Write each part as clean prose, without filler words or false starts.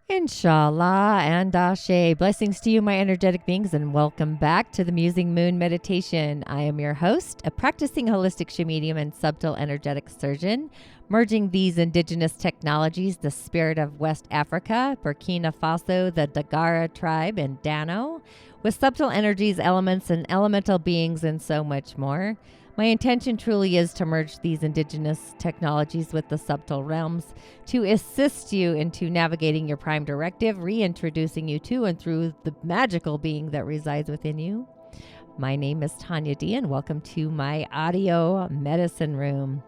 Inshallah and Ashe. Blessings to you, my energetic beings, and welcome back to the Musing Moon Meditation. I am your host, a practicing holistic She medium and subtle energetic surgeon, merging these indigenous technologies, the spirit of West Africa, Burkina Faso, the Dagara tribe, and Dano, with subtle energies, elements, and elemental beings, and so much more. My intention truly is to merge these indigenous technologies with the subtle realms to assist you into navigating your prime directive, reintroducing you to and through the magical being that resides within you. My name is Tonya D, and welcome to my audio medicine room.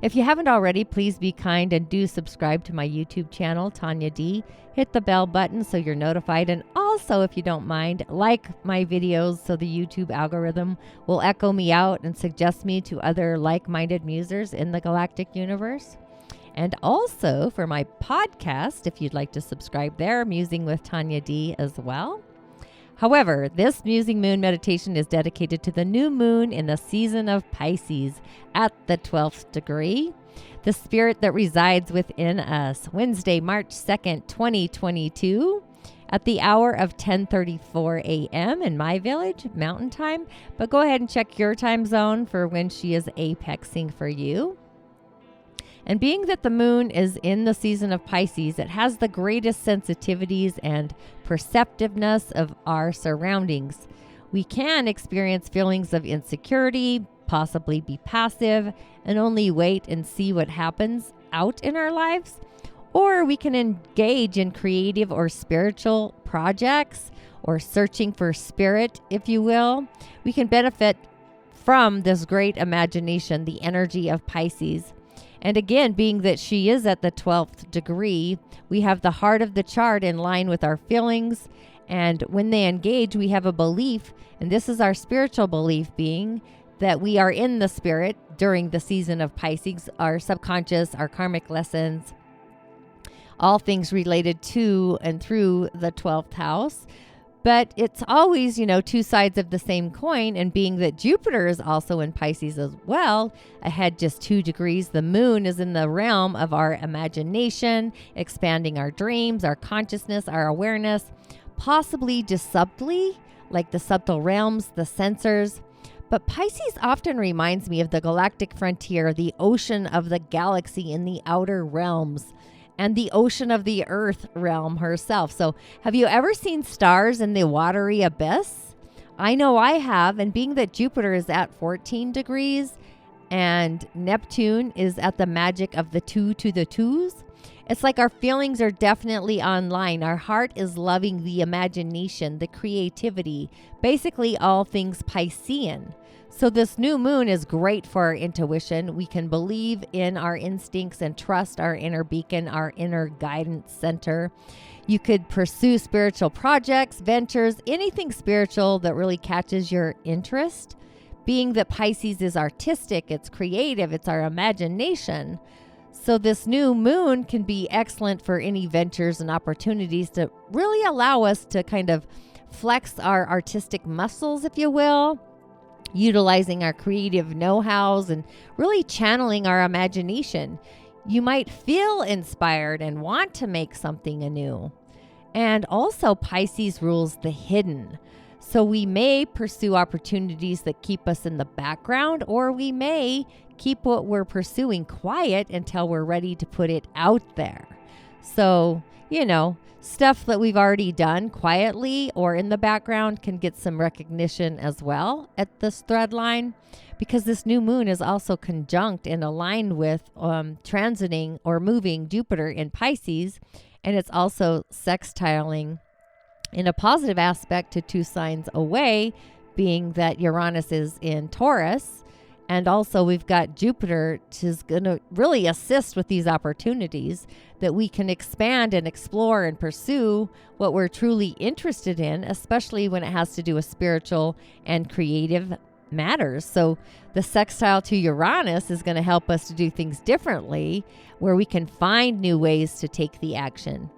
If you haven't already, please be kind and do subscribe to my YouTube channel, Tonya D. Hit the bell button so you're notified. And also, if you don't mind, like my videos so the YouTube algorithm will echo me out and suggest me to other like-minded musers in the galactic universe. And also for my podcast, if you'd like to subscribe there, Musing with Tonya D as well. However, this Musing Moon Meditation is dedicated to the new moon in the season of Pisces at the 12th degree, the spirit that resides within us, Wednesday, March 2nd, 2022, at the hour of 10:34 a.m. in my village, Mountain Time. But go ahead and check your time zone for when she is apexing for you. And being that the moon is in the season of Pisces, it has the greatest sensitivities and perceptiveness of our surroundings. We can experience feelings of insecurity, possibly be passive, and only wait and see what happens out in our lives. Or we can engage in creative or spiritual projects or searching for spirit, if you will. We can benefit from this great imagination, the energy of Pisces. And again, being that she is at the 12th degree, we have the heart of the chart in line with our feelings. And when they engage, we have a belief, and this is our spiritual belief, being that we are in the spirit during the season of Pisces, our subconscious, our karmic lessons, all things related to and through the 12th house. But it's always, two sides of the same coin. And being that Jupiter is also in Pisces as well, ahead just 2 degrees, the moon is in the realm of our imagination, expanding our dreams, our consciousness, our awareness, possibly just subtly, like the subtle realms, the sensors. But Pisces often reminds me of the galactic frontier, the ocean of the galaxy in the outer realms, and the ocean of the earth realm herself. So have you ever seen stars in the watery abyss? I know I have. And being that Jupiter is at 14 degrees and Neptune is at the magic of the 2 to the 2s, it's like our feelings are definitely online. Our heart is loving the imagination, the creativity, basically all things Piscean. So this new moon is great for our intuition. We can believe in our instincts and trust our inner beacon, our inner guidance center. You could pursue spiritual projects, ventures, anything spiritual that really catches your interest. Being that Pisces is artistic, it's creative, it's our imagination. So this new moon can be excellent for any ventures and opportunities to really allow us to kind of flex our artistic muscles, if you will, utilizing our creative know-hows and really channeling our imagination. You might feel inspired and want to make something anew. And also Pisces rules the hidden. So we may pursue opportunities that keep us in the background, or we may keep what we're pursuing quiet until we're ready to put it out there. So, stuff that we've already done quietly or in the background can get some recognition as well at this thread line, because this new moon is also conjunct and aligned with transiting or moving Jupiter in Pisces, and it's also sextiling in a positive aspect to 2 signs away, being that Uranus is in Taurus. And also we've got Jupiter, which is going to really assist with these opportunities that we can expand and explore and pursue what we're truly interested in, especially when it has to do with spiritual and creative matters. So the sextile to Uranus is going to help us to do things differently, where we can find new ways to take the action.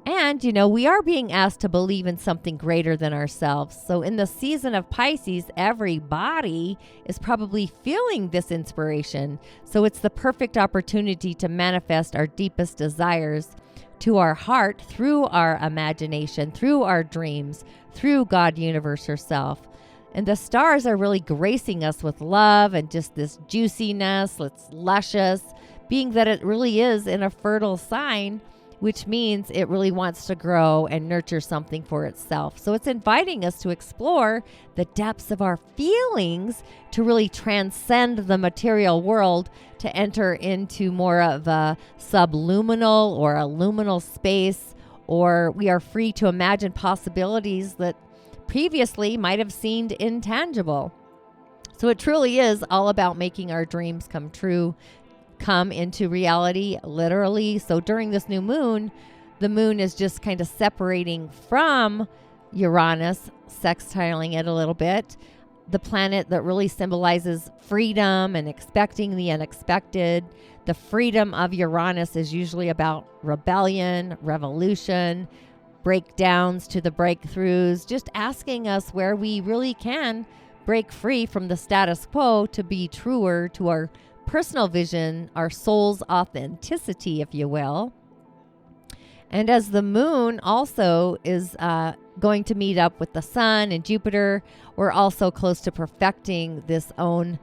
And, we are being asked to believe in something greater than ourselves. So in the season of Pisces, everybody is probably feeling this inspiration. So it's the perfect opportunity to manifest our deepest desires to our heart through our imagination, through our dreams, through God, universe herself. And the stars are really gracing us with love and just this juiciness. It's luscious, being that it really is in a fertile sign, which means it really wants to grow and nurture something for itself. So it's inviting us to explore the depths of our feelings to really transcend the material world, to enter into more of a subluminal or a luminal space, or we are free to imagine possibilities that previously might have seemed intangible. So it truly is all about making our dreams come true, come into reality, literally. So during this new moon, the moon is just kind of separating from Uranus, sextiling it a little bit, the planet that really symbolizes freedom and expecting the unexpected. The freedom of Uranus is usually about rebellion, revolution, breakdowns to the breakthroughs, just asking us where we really can break free from the status quo to be truer to our personal vision, our soul's authenticity, if you will. And as the moon also is going to meet up with the sun and Jupiter, we're also close to perfecting this own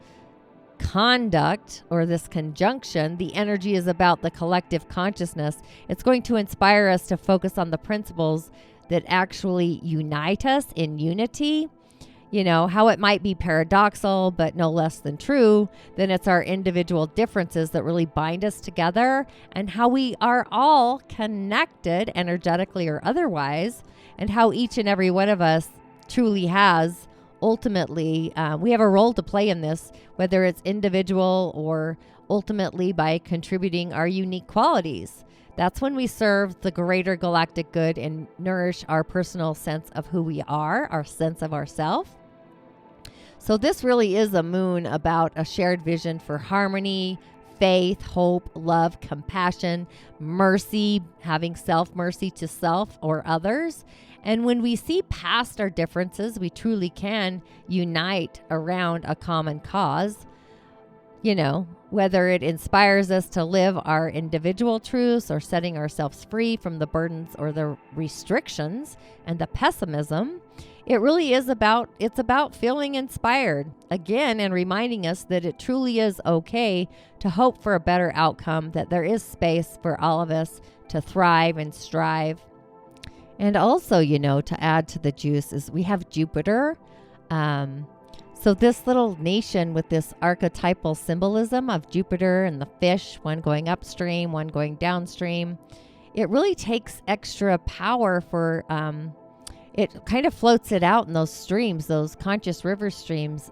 conduct or this conjunction. The energy is about the collective consciousness. It's going to inspire us to focus on the principles that actually unite us in unity. You know, how it might be paradoxical, but no less than true, then it's our individual differences that really bind us together, and how we are all connected energetically or otherwise, and how each and every one of us truly has, ultimately, we have a role to play in this, whether it's individual or ultimately by contributing our unique qualities. That's when we serve the greater galactic good and nourish our personal sense of who we are, our sense of ourself. So this really is a moon about a shared vision for harmony, faith, hope, love, compassion, mercy, having self-mercy to self or others. And when we see past our differences, we truly can unite around a common cause. You know, whether it inspires us to live our individual truths or setting ourselves free from the burdens or the restrictions and the pessimism, it really is it's about feeling inspired again and reminding us that it truly is okay to hope for a better outcome, that there is space for all of us to thrive and strive. And also, you know, to add to the juice is we have Jupiter. So this little nation with this archetypal symbolism of Jupiter and the fish, one going upstream, one going downstream, it really takes extra power for, it kind of floats it out in those streams, those conscious river streams,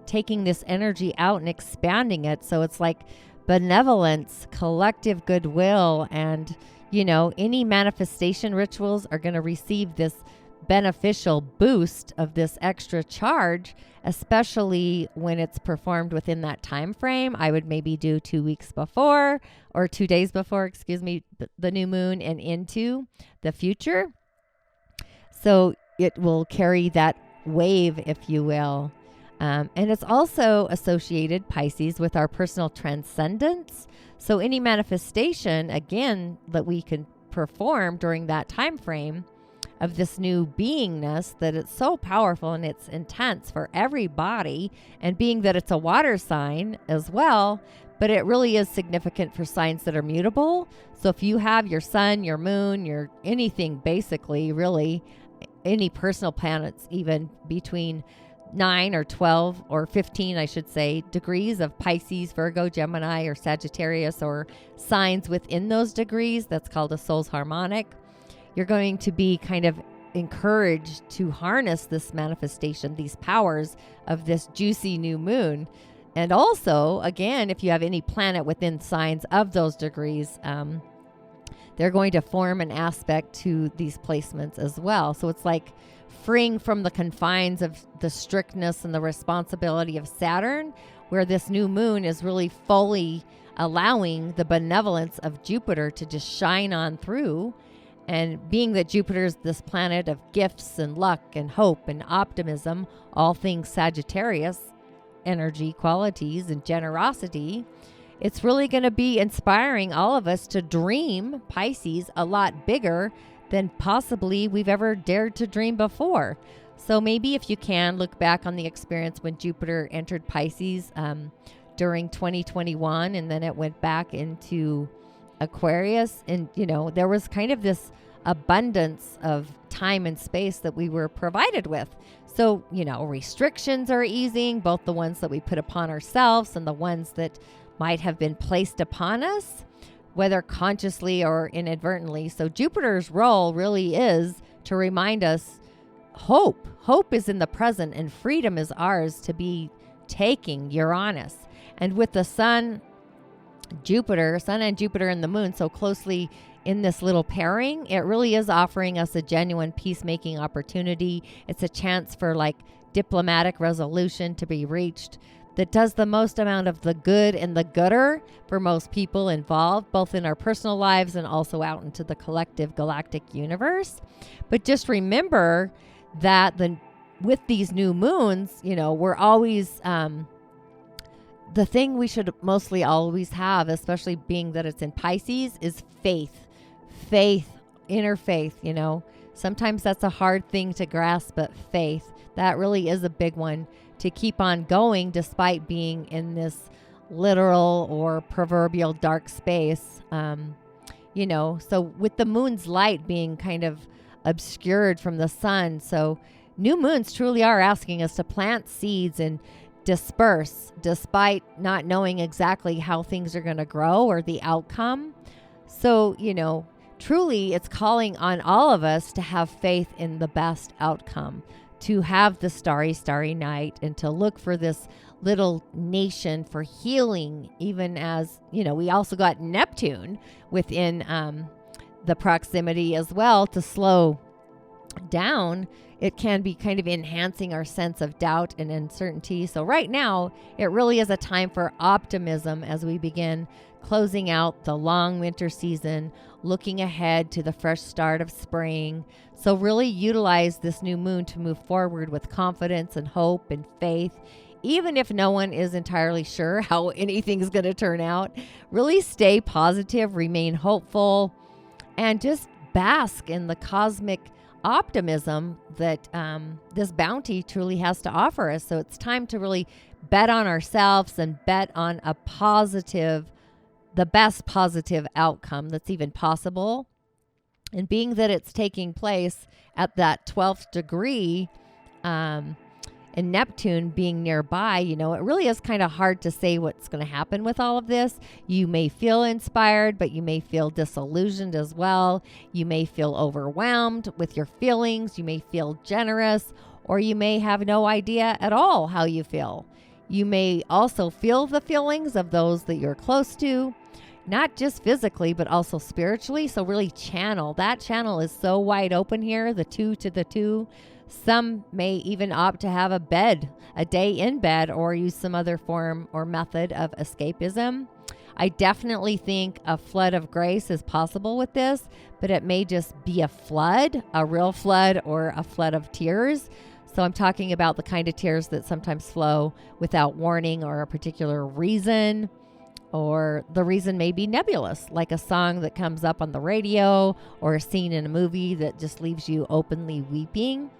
taking this energy out and expanding it. So it's like benevolence, collective goodwill, and, you know, any manifestation rituals are going to receive this beneficial boost of this extra charge, especially when it's performed within that time frame. I would maybe do 2 weeks before or 2 days before, the new moon and into the future. So it will carry that wave, if you will. And it's also associated, Pisces, with our personal transcendence. So any manifestation, again, that we can perform during that time frame of this new beingness, that it's so powerful and it's intense for everybody, and being that it's a water sign as well, but it really is significant for signs that are mutable. So if you have your sun, your moon, your anything, basically, really, any personal planets, even between 9 or 12 or 15, I should say, degrees of Pisces, Virgo, Gemini, or Sagittarius, or signs within those degrees, that's called a soul's harmonic. You're going to be kind of encouraged to harness this manifestation, these powers of this juicy new moon. And also, again, if you have any planet within signs of those degrees, they're going to form an aspect to these placements as well. So it's like freeing from the confines of the strictness and the responsibility of Saturn, where this new moon is really fully allowing the benevolence of Jupiter to just shine on through. And being that Jupiter is this planet of gifts and luck and hope and optimism, all things Sagittarius energy qualities and generosity, it's really going to be inspiring all of us to dream, Pisces, a lot bigger than possibly we've ever dared to dream before. So maybe if you can look back on the experience when Jupiter entered Pisces during 2021, and then it went back into Aquarius. And, there was kind of this abundance of time and space that we were provided with. So, restrictions are easing, both the ones that we put upon ourselves and the ones that might have been placed upon us, whether consciously or inadvertently. So Jupiter's role really is to remind us hope. Hope is in the present, and freedom is ours to be taking, Uranus. And with the sun and Jupiter and the moon so closely in this little pairing, it really is offering us a genuine peacemaking opportunity. It's a chance for diplomatic resolution to be reached that does the most amount of the good and the gooder for most people involved, both in our personal lives and also out into the collective galactic universe. But just remember that with these new moons, we're always, the thing we should mostly always have, especially being that it's in Pisces, is faith, inner faith. Sometimes that's a hard thing to grasp, but faith, that really is a big one to keep on going despite being in this literal or proverbial dark space. So with the moon's light being kind of obscured from the sun, so new moons truly are asking us to plant seeds and disperse despite not knowing exactly how things are going to grow or the outcome. So, truly it's calling on all of us to have faith in the best outcome, to have the starry night, and to look for this little nation for healing, even as, we also got Neptune within the proximity as well to slow down. It can be kind of enhancing our sense of doubt and uncertainty. So right now, it really is a time for optimism as we begin closing out the long winter season, looking ahead to the fresh start of spring. So really utilize this new moon to move forward with confidence and hope and faith. Even if no one is entirely sure how anything's going to turn out, really stay positive, remain hopeful, and just bask in the cosmic optimism that this bounty truly has to offer us. So it's time to really bet on ourselves and bet on the best positive outcome that's even possible. And being that it's taking place at that 12th degree, and Neptune being nearby, it really is kind of hard to say what's going to happen with all of this. You may feel inspired, but you may feel disillusioned as well. You may feel overwhelmed with your feelings. You may feel generous, or you may have no idea at all how you feel. You may also feel the feelings of those that you're close to, not just physically, but also spiritually. So really channel. That channel is so wide open here, the 2 to the 2. Some may even opt to have a day in bed, or use some other form or method of escapism. I definitely think a flood of grace is possible with this, but it may just be a flood, a real flood, or a flood of tears. So I'm talking about the kind of tears that sometimes flow without warning or a particular reason, or the reason may be nebulous, like a song that comes up on the radio or a scene in a movie that just leaves you openly weeping.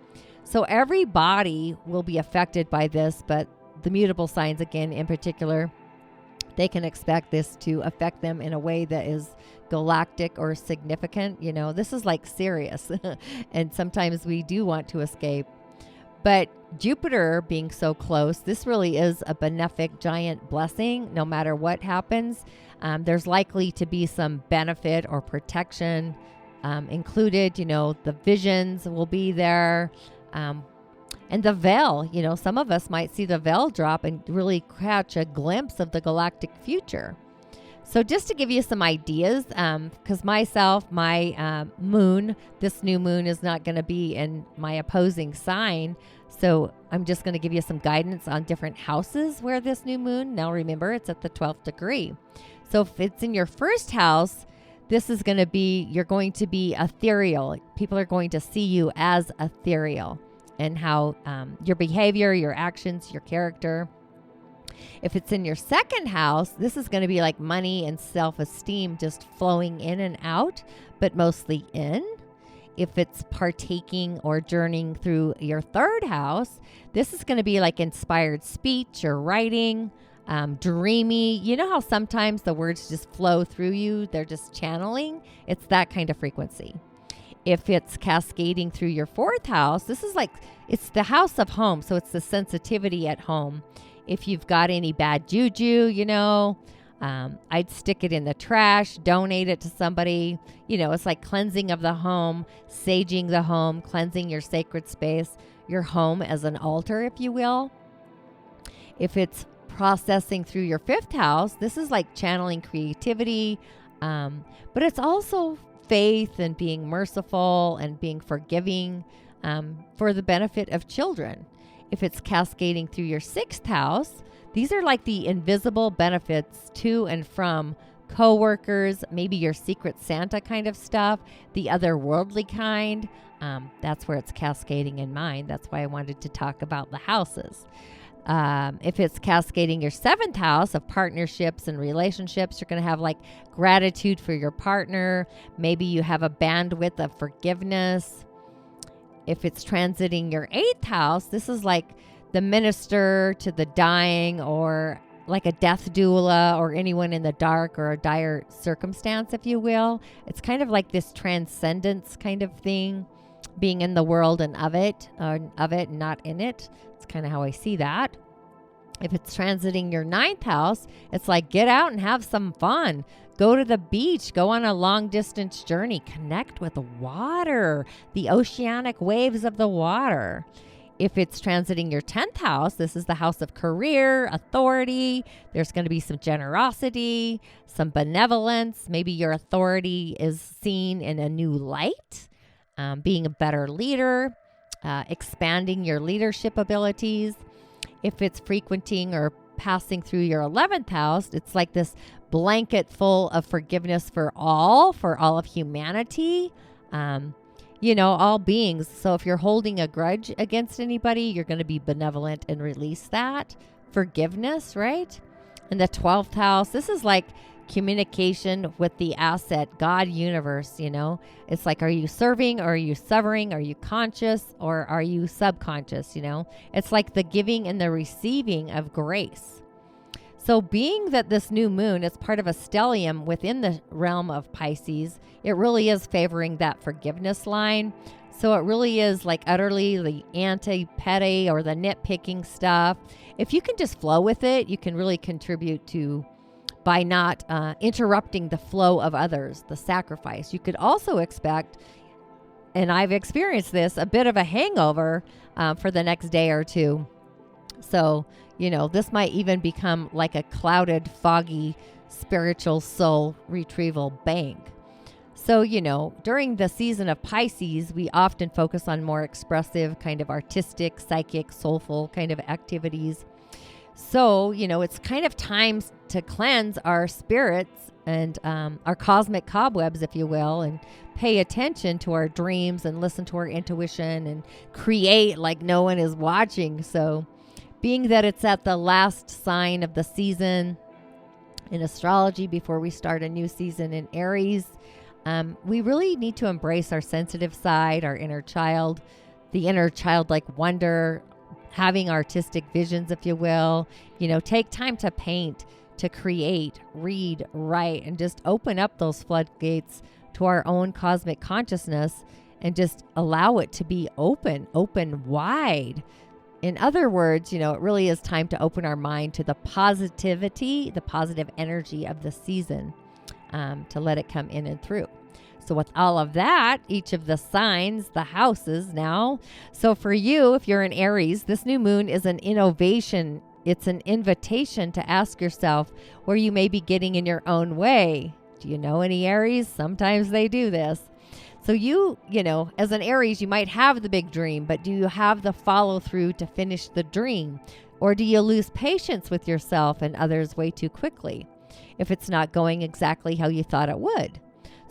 So every body will be affected by this, but the mutable signs, again, in particular, they can expect this to affect them in a way that is galactic or significant. This is serious. And sometimes we do want to escape. But Jupiter being so close, this really is a benefic giant blessing. No matter what happens, there's likely to be some benefit or protection included. The visions will be there. And the veil, some of us might see the veil drop and really catch a glimpse of the galactic future. So just to give you some ideas, because my moon, this new moon is not going to be in my opposing sign. So I'm just going to give you some guidance on different houses where this new moon, now remember, it's at the 12th degree. So if it's in your first house, this is going to be, you're going to be ethereal. People are going to see you as ethereal, and how your behavior, your actions, your character. If it's in your second house, this is going to be like money and self-esteem just flowing in and out, but mostly in. If it's partaking or journeying through your third house, this is going to be like inspired speech or writing, dreamy. You know how sometimes the words just flow through you? They're just channeling. It's that kind of frequency. If it's cascading through your fourth house, this is like, it's the house of home. So it's the sensitivity at home. If you've got any bad juju, I'd stick it in the trash, donate it to somebody. It's like cleansing of the home, saging the home, cleansing your sacred space, your home as an altar, if you will. If it's processing through your fifth house, this is like channeling creativity, but it's also faith and being merciful and being forgiving for the benefit of children. If it's cascading through your sixth house, these are like the invisible benefits to and from coworkers, maybe your secret Santa kind of stuff, the otherworldly kind. That's where it's cascading in mine. That's why I wanted to talk about the houses. If it's cascading your seventh house of partnerships and relationships, you're going to have like gratitude for your partner. Maybe you have a bandwidth of forgiveness. If it's transiting your eighth house, this is like the minister to the dying, or like a death doula, or anyone in the dark or a dire circumstance, if you will. It's kind of like this transcendence kind of thing, being in the world and of it, not in it. It's kind of how I see that. If it's transiting your ninth house, it's like get out and have some fun. Go to the beach, go on a long distance journey, connect with the water, the oceanic waves of the water. If it's transiting your 10th house, this is the house of career, authority. There's going to be some generosity, some benevolence. Maybe your authority is seen in a new light, being a better leader, expanding your leadership abilities. If it's frequenting or passing through your 11th house, it's like this blanket full of forgiveness for all of humanity. All beings. So if you're holding a grudge against anybody, you're going to be benevolent and release that. Forgiveness, right? And the 12th house, this is like communication with the asset, God, universe, It's like, are you serving, or are you severing? Are you conscious, or are you subconscious, It's like the giving and the receiving of grace. So being that this new moon is part of a stellium within the realm of Pisces, it really is favoring that forgiveness line. So it really is like utterly the anti-petty or the nitpicking stuff. If you can just flow with it, you can really contribute to by not interrupting the flow of others, the sacrifice. You could also expect, and I've experienced this, a bit of a hangover for the next day or two. So, this might even become like a clouded, foggy, spiritual soul retrieval bank. So, during the season of Pisces, we often focus on more expressive, kind of artistic, psychic, soulful kind of activities. So, it's kind of time to cleanse our spirits and our cosmic cobwebs, if you will, and pay attention to our dreams and listen to our intuition and create like no one is watching. So, being that it's at the last sign of the season in astrology before we start a new season in Aries, we really need to embrace our sensitive side, our inner child, the inner childlike wonder, having artistic visions, if you will. Take time to paint, to create, read, write, and just open up those floodgates to our own cosmic consciousness and just allow it to be open wide. In other words, it really is time to open our mind to the positivity, the positive energy of the season, to let it come in and through. So with all of that, each of the signs, the houses now. So for you, if you're in Aries, this new moon is an innovation. It's an invitation to ask yourself where you may be getting in your own way. Do you know any Aries? Sometimes they do this. So you as an Aries, you might have the big dream, but do you have the follow through to finish the dream? Or do you lose patience with yourself and others way too quickly if it's not going exactly how you thought it would?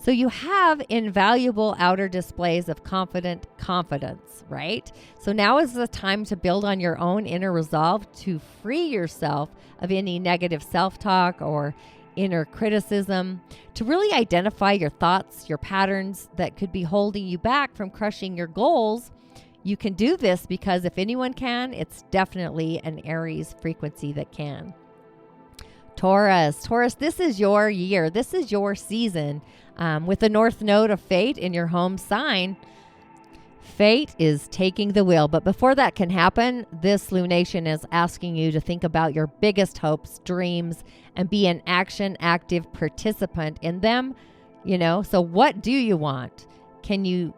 So you have invaluable outer displays of confident confidence, right? So now is the time to build on your own inner resolve to free yourself of any negative self-talk or inner criticism, to really identify your thoughts, your patterns that could be holding you back from crushing your goals. You can do this because if anyone can, it's definitely an Aries frequency that can. Taurus, this is your year. This is your season. With the North Node of Fate in your home sign, Fate is taking the wheel. But before that can happen, this lunation is asking you to think about your biggest hopes, dreams, and be an active participant in them. So what do you want?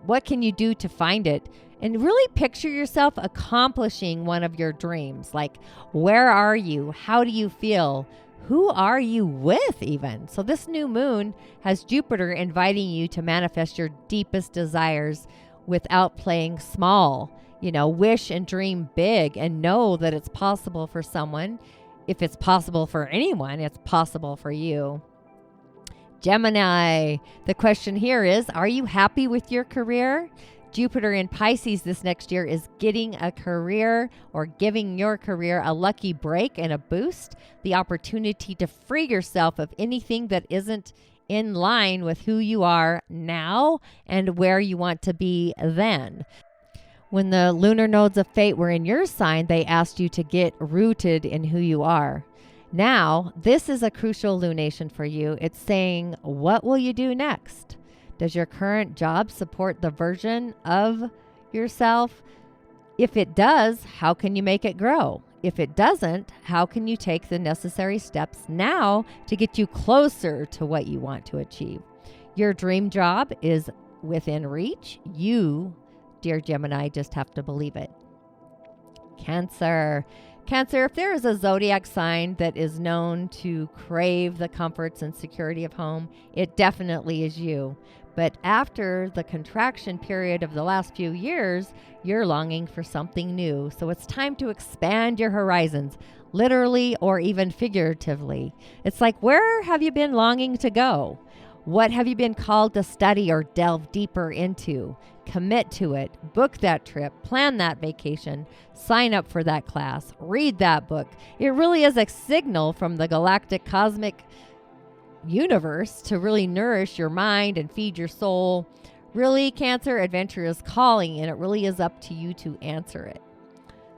What can you do to find it? And really picture yourself accomplishing one of your dreams. Like, where are you? How do you feel? Who are you with even? So this new moon has Jupiter inviting you to manifest your deepest desires without playing small. Wish and dream big and know that it's possible for someone. If it's possible for anyone, it's possible for you. Gemini, the question here is, are you happy with your career? Jupiter in Pisces this next year is getting a career or giving your career a lucky break and a boost, the opportunity to free yourself of anything that isn't in line with who you are now and where you want to be then. When the lunar nodes of fate were in your sign, they asked you to get rooted in who you are. Now, this is a crucial lunation for you. It's saying, what will you do next? Does your current job support the version of yourself? If it does, how can you make it grow? If it doesn't, how can you take the necessary steps now to get you closer to what you want to achieve? Your dream job is within reach. You, dear Gemini, just have to believe it. Cancer, if there is a zodiac sign that is known to crave the comforts and security of home, it definitely is you. But after the contraction period of the last few years, you're longing for something new. So it's time to expand your horizons, literally or even figuratively. It's like, where have you been longing to go? What have you been called to study or delve deeper into? Commit to it, book that trip, plan that vacation, sign up for that class, read that book. It really is a signal from the galactic cosmic universe to really nourish your mind and feed your soul. Really, Cancer, adventure is calling, and it really is up to you to answer it.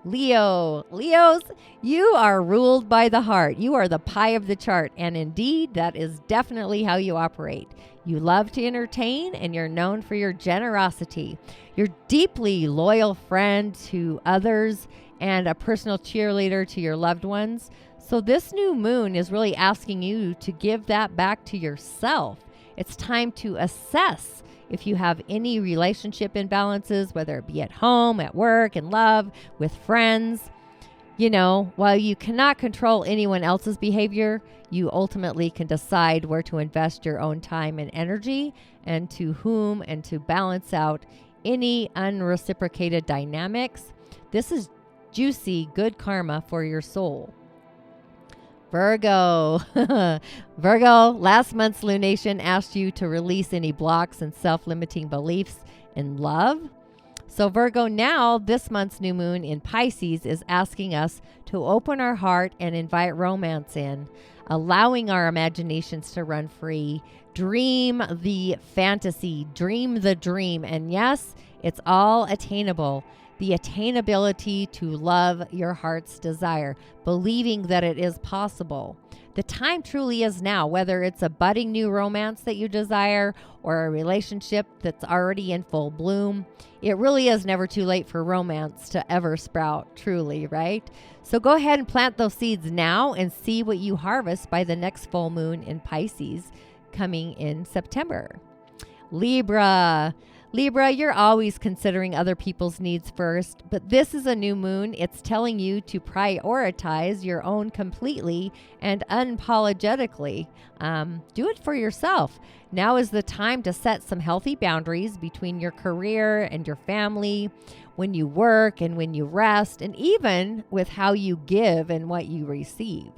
Leos, you are ruled by the heart. You are the pie of the chart, and indeed, that is definitely how you operate. You love to entertain, and you're known for your generosity. You're deeply loyal friend to others and a personal cheerleader to your loved ones. So this new moon is really asking you to give that back to yourself. It's time to assess if you have any relationship imbalances, whether it be at home, at work, in love, with friends. While you cannot control anyone else's behavior, you ultimately can decide where to invest your own time and energy and to whom, and to balance out any unreciprocated dynamics. This is juicy, good karma for your soul. Virgo, last month's lunation asked you to release any blocks and self-limiting beliefs in love. So Virgo, now this month's new moon in Pisces is asking us to open our heart and invite romance in, allowing our imaginations to run free. Dream the fantasy, dream the dream. And yes, it's all attainable. The attainability to love your heart's desire, believing that it is possible. The time truly is now, whether it's a budding new romance that you desire or a relationship that's already in full bloom. It really is never too late for romance to ever sprout, truly, right? So go ahead and plant those seeds now and see what you harvest by the next full moon in Pisces coming in September. Libra, you're always considering other people's needs first, but this is a new moon. It's telling you to prioritize your own completely and unapologetically. Do it for yourself. Now is the time to set some healthy boundaries between your career and your family, when you work and when you rest, and even with how you give and what you receive.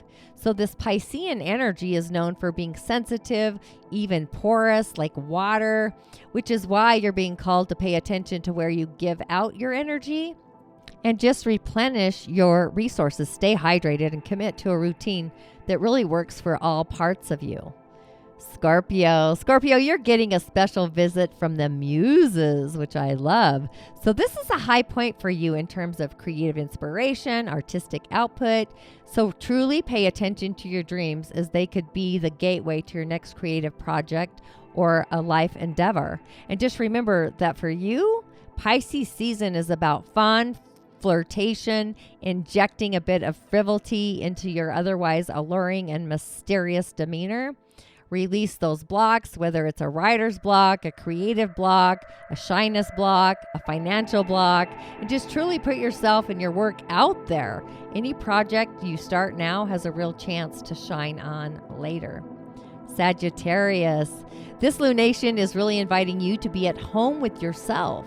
So this Piscean energy is known for being sensitive, even porous like water, which is why you're being called to pay attention to where you give out your energy and just replenish your resources. Stay hydrated and commit to a routine that really works for all parts of you. Scorpio, you're getting a special visit from the muses, which I love. So this is a high point for you in terms of creative inspiration, artistic output. So truly pay attention to your dreams, as they could be the gateway to your next creative project or a life endeavor. And just remember that for you, Pisces season is about fun, flirtation, injecting a bit of frivolity into your otherwise alluring and mysterious demeanor. Release those blocks, whether it's a writer's block, a creative block, a shyness block, a financial block, and just truly put yourself and your work out there. Any project you start now has a real chance to shine on later. Sagittarius, this lunation is really inviting you to be at home with yourself.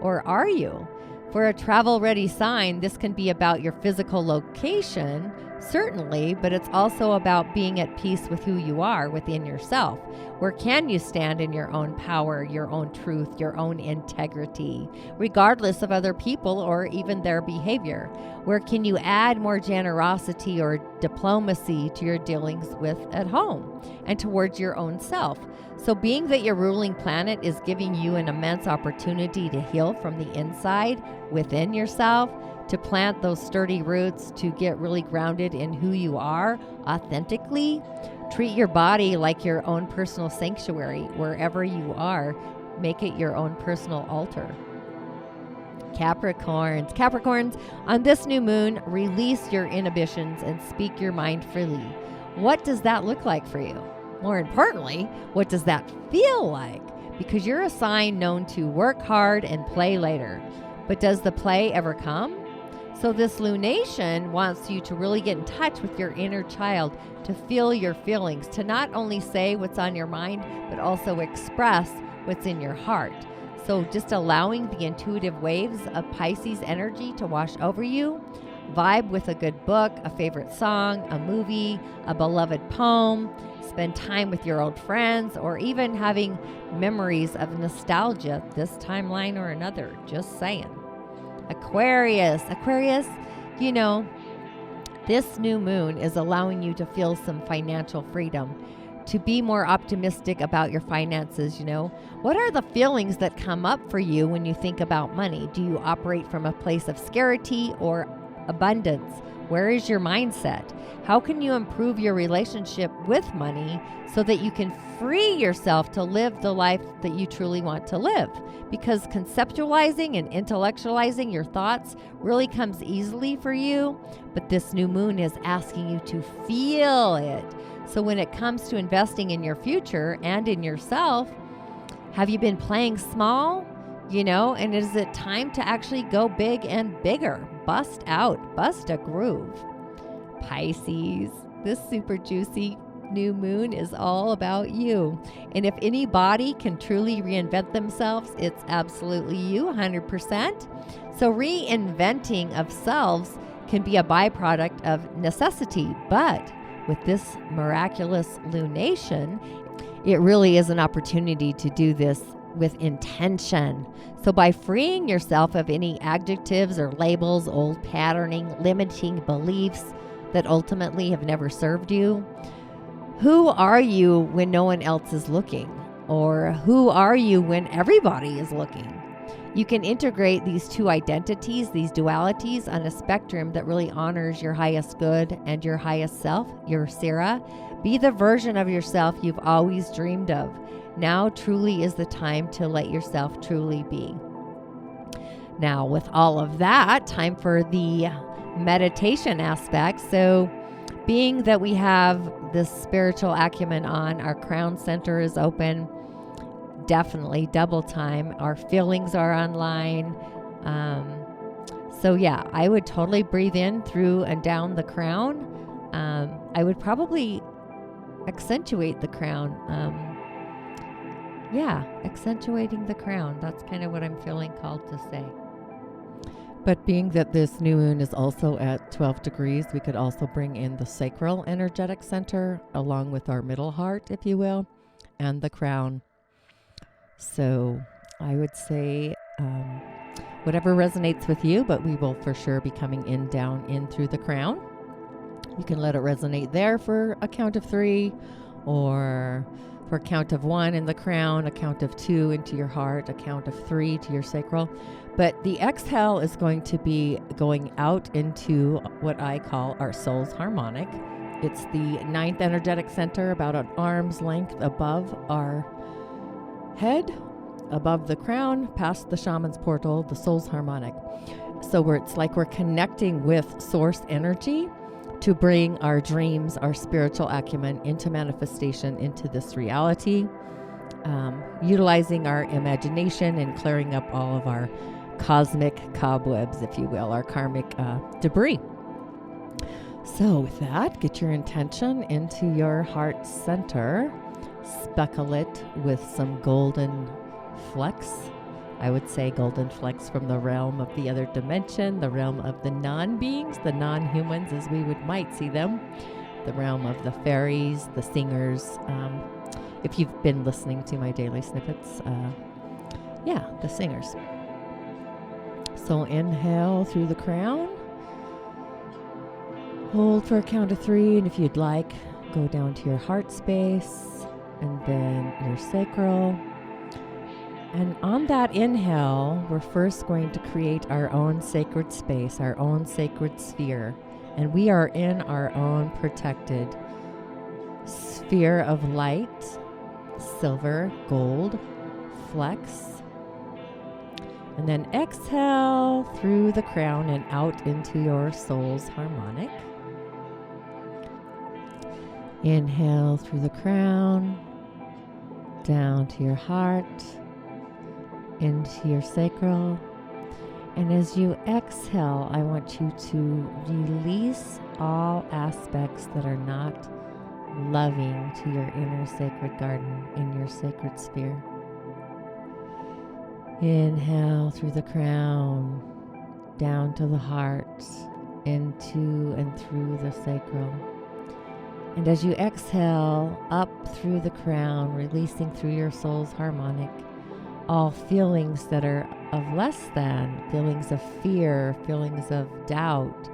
Or are you? For a travel-ready sign, this can be about your physical location, certainly, but it's also about being at peace with who you are within yourself. Where can you stand in your own power, your own truth, your own integrity, regardless of other people or even their behavior? Where can you add more generosity or diplomacy to your dealings with at home and towards your own self? So being that your ruling planet is giving you an immense opportunity to heal from the inside within yourself, to plant those sturdy roots, to get really grounded in who you are authentically. Treat your body like your own personal sanctuary. Wherever you are, make it your own personal altar. Capricorns, on this new moon, release your inhibitions and speak your mind freely. What does that look like for you? More importantly, what does that feel like? Because you're a sign known to work hard and play later. But does the play ever come? So this lunation wants you to really get in touch with your inner child, to feel your feelings, to not only say what's on your mind, but also express what's in your heart. So just allowing the intuitive waves of Pisces energy to wash over you. Vibe with a good book, a favorite song, a movie, a beloved poem. Spend time with your old friends, or even having memories of nostalgia, this timeline or another. Just saying. Aquarius, you know, this new moon is allowing you to feel some financial freedom, to be more optimistic about your finances. You know, what are the feelings that come up for you when you think about money? Do you operate from a place of scarcity or abundance? Where is your mindset? How can you improve your relationship with money so that you can free yourself to live the life that you truly want to live? Because conceptualizing and intellectualizing your thoughts really comes easily for you, but this new moon is asking you to feel it. So when it comes to investing in your future and in yourself, have you been playing small? You know, and is it time to actually go big and bigger? Bust a groove. Pisces, this super juicy new moon is all about you. And if anybody can truly reinvent themselves, it's absolutely you, 100%. So reinventing of selves can be a byproduct of necessity, but with this miraculous lunation, it really is an opportunity to do this with intention. So by freeing yourself of any adjectives or labels, old patterning, limiting beliefs that ultimately have never served you, who are you when no one else is looking? Or who are you when everybody is looking? You can integrate these two identities, these dualities, on a spectrum that really honors your highest good and your highest self, your Sira. Be the version of yourself you've always dreamed of. Now truly is the time to let yourself truly be. Now, with all of that, time for the meditation aspect. So being that we have this spiritual acumen on, our crown center is open, definitely double time. Our feelings are online. So yeah, I would totally breathe in through and down the crown. I would probably accentuate the crown. Accentuating the crown. That's kind of what I'm feeling called to say. But being that this new moon is also at 12 degrees, we could also bring in the sacral energetic center along with our middle heart, if you will, and the crown. So I would say whatever resonates with you, but we will for sure be coming in, down, in through the crown. You can let it resonate there for a count of 3, or for a count of 1 in the crown, a count of 2 into your heart, a count of 3 to your sacral. But the exhale is going to be going out into what I call our soul's harmonic. It's the 9th energetic center, about an arm's length above our head, above the crown, past the shaman's portal, the soul's harmonic. So it's like we're connecting with source energy to bring our dreams, our spiritual acumen into manifestation, into this reality, utilizing our imagination and clearing up all of our cosmic cobwebs, if you will, our karmic debris. So with that, get your intention into your heart center, speckle it with some golden flecks. I would say golden flecks from the realm of the other dimension, the realm of the non-beings, the non-humans as we might see them, the realm of the fairies, the singers. If you've been listening to my daily snippets, the singers. So inhale through the crown, hold for a count of 3, and if you'd like, go down to your heart space and then your sacral. And on that inhale, we're first going to create our own sacred space, our own sacred sphere. And we are in our own protected sphere of light, silver, gold, flecks. And then exhale through the crown and out into your soul's harmonic. Inhale through the crown, down to your heart, into your sacral. And as you exhale, I want you to release all aspects that are not loving to your inner sacred garden, in your sacred sphere. Inhale through the crown, down to the heart, into and through the sacral. And as you exhale up through the crown, releasing through your soul's harmonic, all feelings that are of less than, feelings of fear, feelings of doubt,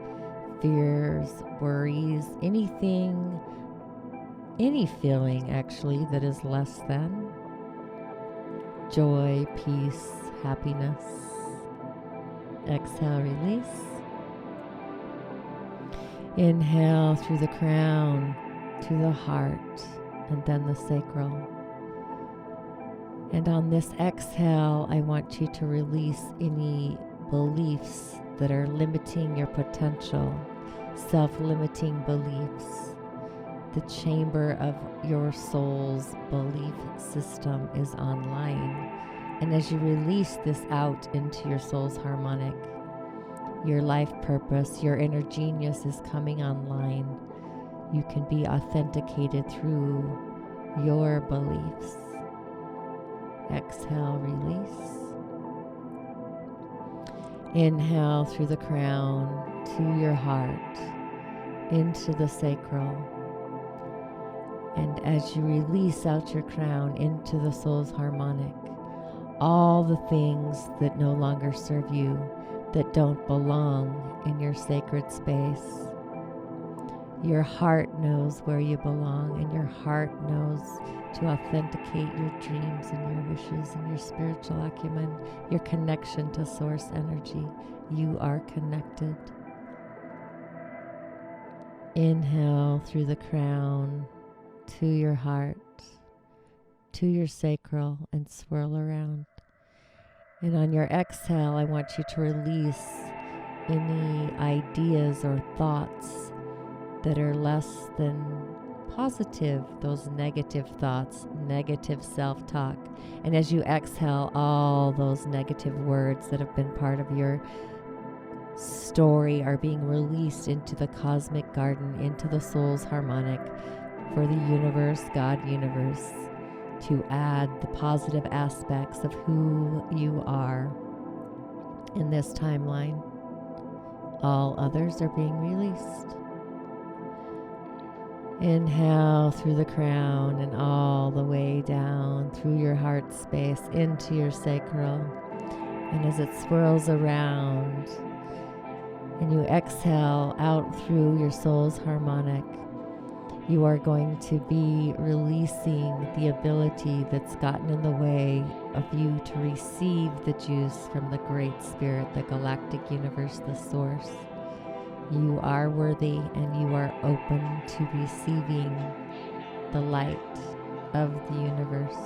fears, worries, anything, any feeling actually that is less than. Joy, peace, happiness. Exhale, release. Inhale through the crown to the heart and then the sacral. And on this exhale, I want you to release any beliefs that are limiting your potential, self-limiting beliefs. The chamber of your soul's belief system is online. And as you release this out into your soul's harmonic, your life purpose, your inner genius is coming online. You can be authenticated through your beliefs. Exhale, release. Inhale through the crown to your heart, into the sacral. And as you release out your crown into the soul's harmonic, all the things that no longer serve you, that don't belong in your sacred space. Your heart knows where you belong, and your heart knows to authenticate your dreams and your wishes and your spiritual acumen, your connection to source energy. You are connected. Inhale through the crown to your heart, to your sacral, and swirl around. And on your exhale, I want you to release any ideas or thoughts that are less than positive, those negative thoughts, negative self-talk. And as you exhale, all those negative words that have been part of your story are being released into the cosmic garden, into the soul's harmonic for the universe, God universe, to add the positive aspects of who you are in this timeline. All others are being released. Inhale through the crown and all the way down through your heart space into your sacral. And as it swirls around and you exhale out through your soul's harmonic, you are going to be releasing the ability that's gotten in the way of you to receive the juice from the Great Spirit, the galactic universe, the source. You are worthy and you are open to receiving the light of the universe,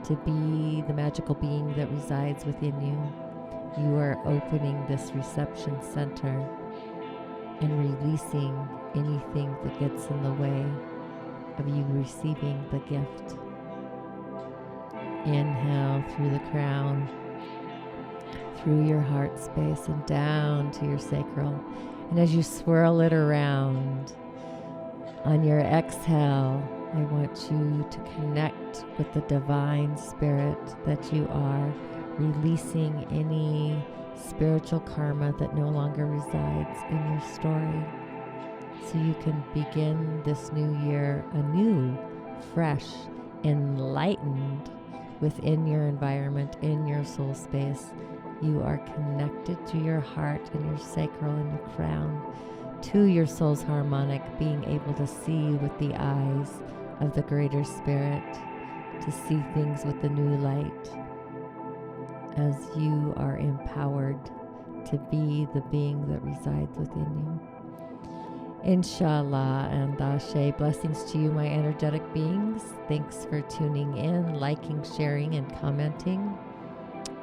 to be the magical being that resides within you. You are opening this reception center and releasing anything that gets in the way of you receiving the gift. Inhale through the crown, through your heart space and down to your sacral. And as you swirl it around, on your exhale, I want you to connect with the divine spirit that you are, releasing any spiritual karma that no longer resides in your story, so you can begin this new year anew, fresh, enlightened within your environment, in your soul space. You are connected to your heart and your sacral and your crown, to your soul's harmonic, being able to see with the eyes of the greater spirit, to see things with the new light, as you are empowered to be the being that resides within you. Inshallah and Ashe. Blessings to you, my energetic beings. Thanks for tuning in, liking, sharing, and commenting.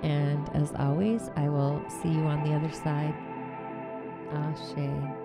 And as always, I will see you on the other side. Ashe.